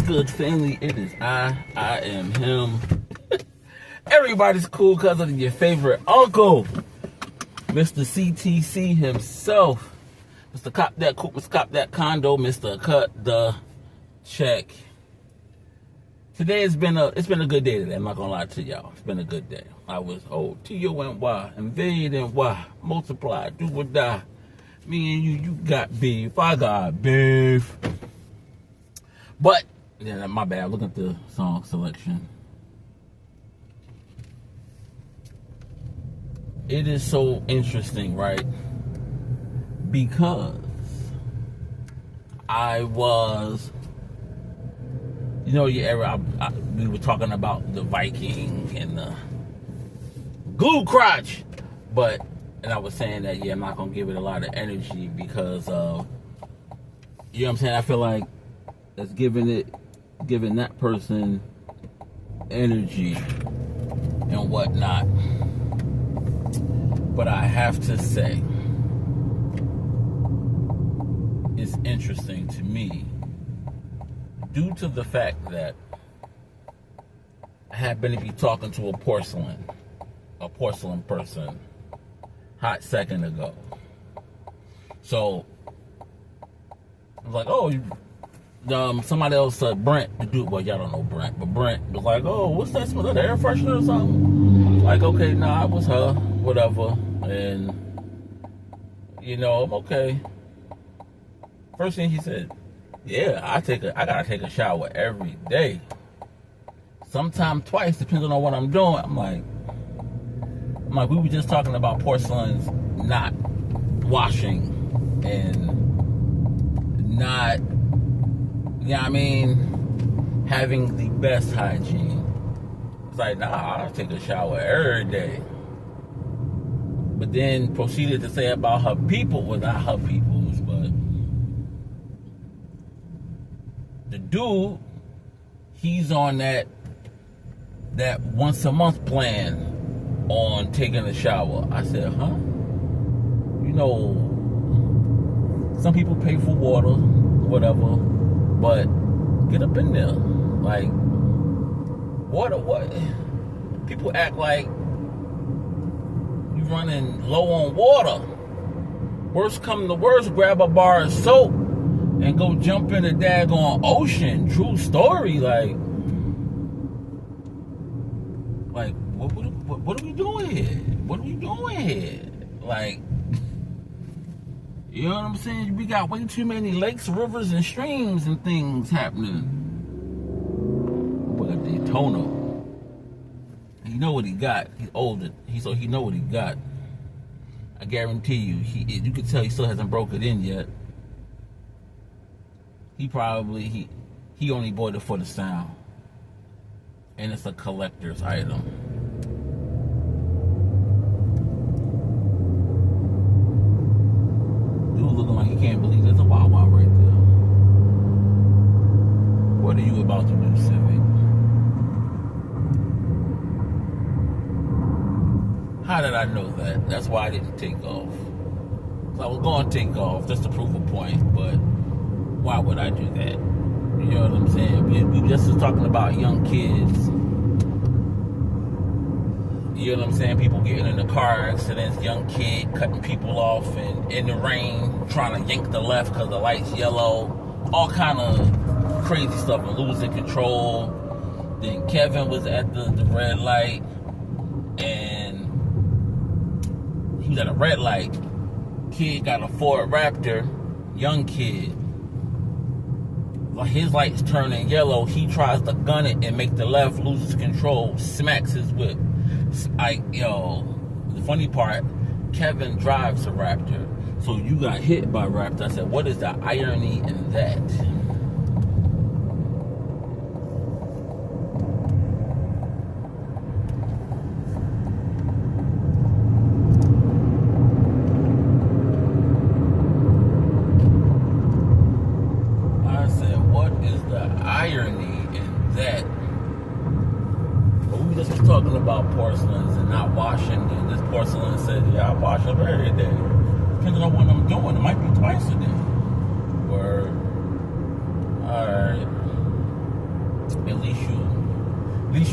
good, family? It is I am him. Everybody's cool cousin and your favorite uncle, Mr. CTC himself. Mr. Cop That Coop, Mr. Cop That Condo, Mr. Cut the Check. Today it's been a good day today. I'm not gonna lie to y'all. It's been a good day. I was T-O-N-Y, invade and Y, multiply, do or die. Me and you got beef, I got beef. But, yeah, my bad, look at the song selection. It is so interesting, right? Because I was, we were talking about the Viking and the glue crotch, and I was saying that, I'm not going to give it a lot of energy because, you know what I'm saying? I feel like that's giving that person energy and whatnot. But I have to say, it's interesting to me due to the fact that I happened to be talking to a porcelain person hot second ago. So I was like, somebody else said Brent, the dude, well, y'all don't know Brent, but Brent was like, oh, what's that smell? That air freshener or something? Like, okay, nah, it was her, whatever. And, I'm okay. First thing he said, yeah, I gotta take a shower every day. Sometimes twice, depending on what I'm doing. I'm like, we were just talking about porcelains not washing and not, having the best hygiene. It's like, nah, I'll take a shower every day. But then proceeded to say about her people, well, not her peoples, but the dude, he's on that once a month plan on taking a shower. I said, huh? Some people pay for water, whatever, but get up in there. Like, water, what? People act like you running low on water. Worst come to worst, grab a bar of soap and go jump in the daggone ocean. True story. Like what are we doing here? What are we doing here? Like, you know what I'm saying? We got way too many lakes, rivers, and streams and things happening. But Daytona, he know what he got. He's older, so he know what he got. I guarantee you, you can tell he still hasn't broke it in yet. He only bought it for the sound, and it's a collector's item. Dude looking like he can't believe there's a Wawa right there. What are you about to do, Civic? How did I know that? That's why I didn't take off. So I was going to take off just to prove a point, but why would I do that? You know what I'm saying? We just was talking about young kids. You know what I'm saying? People getting into car accidents, young kid cutting people off and in the rain, trying to yank the left because the light's yellow. All kind of crazy stuff and losing control. Then Kevin was at the red light and he was at a red light. Kid got a Ford Raptor, young kid. Like his light's turning yellow, he tries to gun it and make the left, loses control, smacks his whip. The funny part, Kevin drives a Raptor, so you got hit by Raptor. I said, what is the irony in that? Talking about porcelains and not washing, and this porcelain said, I wash up every day. Depending on what I'm doing, it might be twice a day. Word. Alright. at least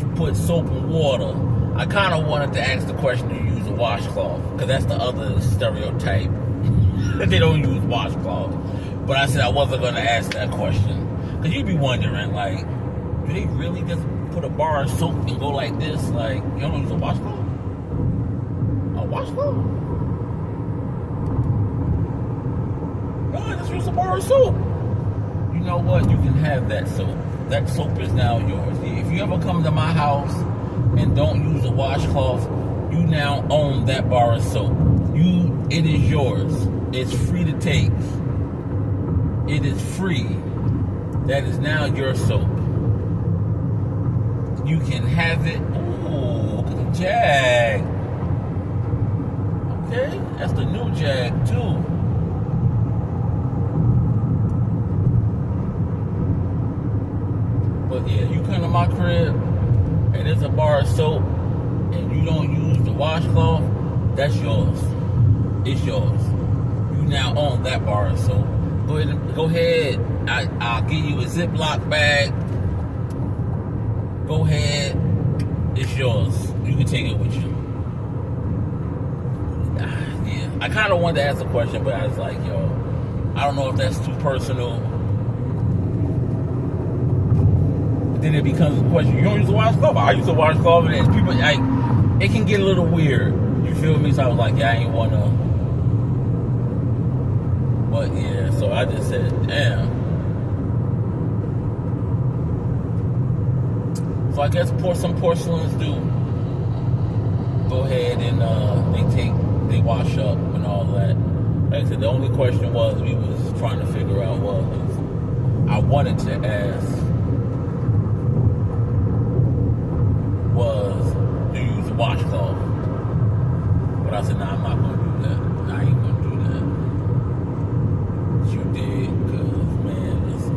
you put soap and water. I kind of wanted to ask the question, do you use a washcloth? Because that's the other stereotype. They don't use washcloths. But I said I wasn't going to ask that question. Because you'd be wondering, like, do they really just put a bar of soap and go like this? Like, you don't use a washcloth? A washcloth? No, just use a bar of soap. You know what? You can have that soap. That soap is now yours. If you ever come to my house and don't use a washcloth, you now own that bar of soap. It is yours. It's free to take. It is free. That is now your soap. You can have it. Ooh, look at the Jag. Okay, that's the new Jag too. But yeah, you come to my crib and there's a bar of soap and you don't use the washcloth, that's yours. It's yours. You now own that bar of soap. Go ahead. I'll give you a Ziploc bag. Go ahead. It's yours. You can take it with you. Yeah. I kind of wanted to ask a question, but I was like, yo, I don't know if that's too personal. Then it becomes a question. You don't use a washcloth? I use a washcloth, and people, like, it can get a little weird. You feel me? So I was like, yeah, I ain't want to. But yeah, so I just said, damn. So I guess some porcelains do go ahead and they wash up and all that. Like I said, the only question we was trying to figure out was I wanted to ask was to use a washcloth. But I said, nah, I'm not going to do that. I ain't going to do that. But you did, because, man, listen.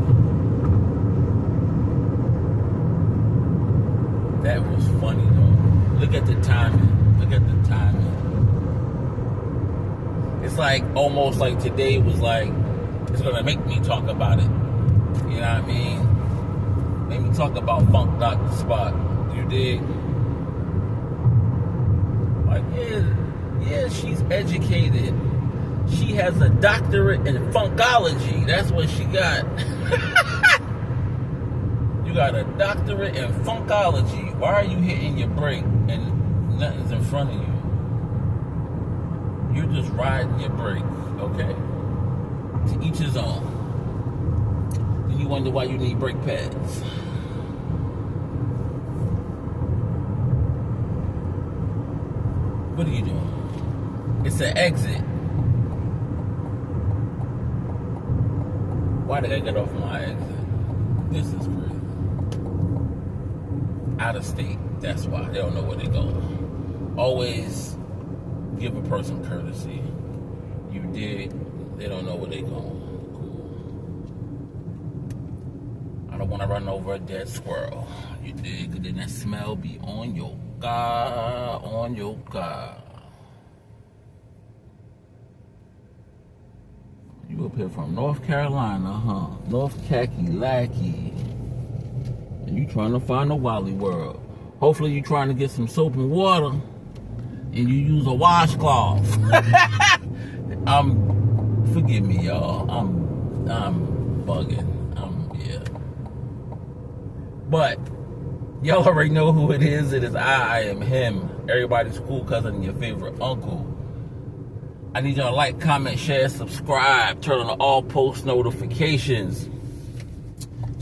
That was funny, though. Look at the timing. Look at the timing. It's like, almost like today was like, it's going to make me talk about it. You know what I mean? Make me talk about Funk Dr. Spock. You dig? Like, yeah, she's educated. She has a doctorate in funkology. That's what she got. You got a doctorate in funkology. Why are you hitting your brake and nothing's in front of you? You're just riding your brakes, okay? To each his own. Then you wonder why you need brake pads. What are you doing? It's an exit. Why did I get off my exit? This is crazy. Out of state. That's why. They don't know where they're going. Always give a person courtesy. You did. They don't know where they're going. Cool. I don't want to run over a dead squirrel. You dig? Because then that smell be on your car. On your car. You up here from North Carolina, huh? North Kakalaki. And you trying to find a Wally World. Hopefully you trying to get some soap and water and you use a washcloth. Forgive me, y'all. I'm bugging. Yeah. But y'all already know who it is. It is I am him. Everybody's cool cousin and your favorite uncle. I need y'all to like, comment, share, subscribe, turn on all post notifications.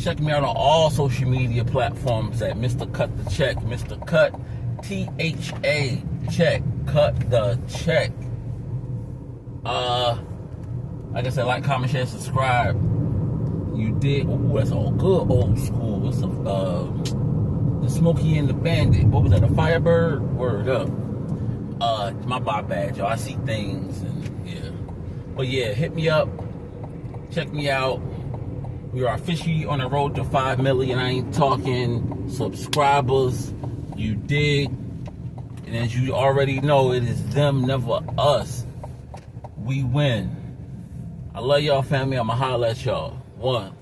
Check me out on all social media platforms at Mr. Cut the Check. Mr. Cut, T-H-A, check. Cut the check. Like I said, like, comment, share, subscribe. You did. Ooh, that's all good old school. It's the Smokey and the Bandit. What was that? The Firebird? Word up. My bad, y'all. I see things and yeah. But yeah, hit me up. Check me out. We are officially on the road to 5 million. I ain't talking subscribers. You dig? And as you already know, it is them, never us. We win. I love y'all, family. I'ma holler at y'all. One.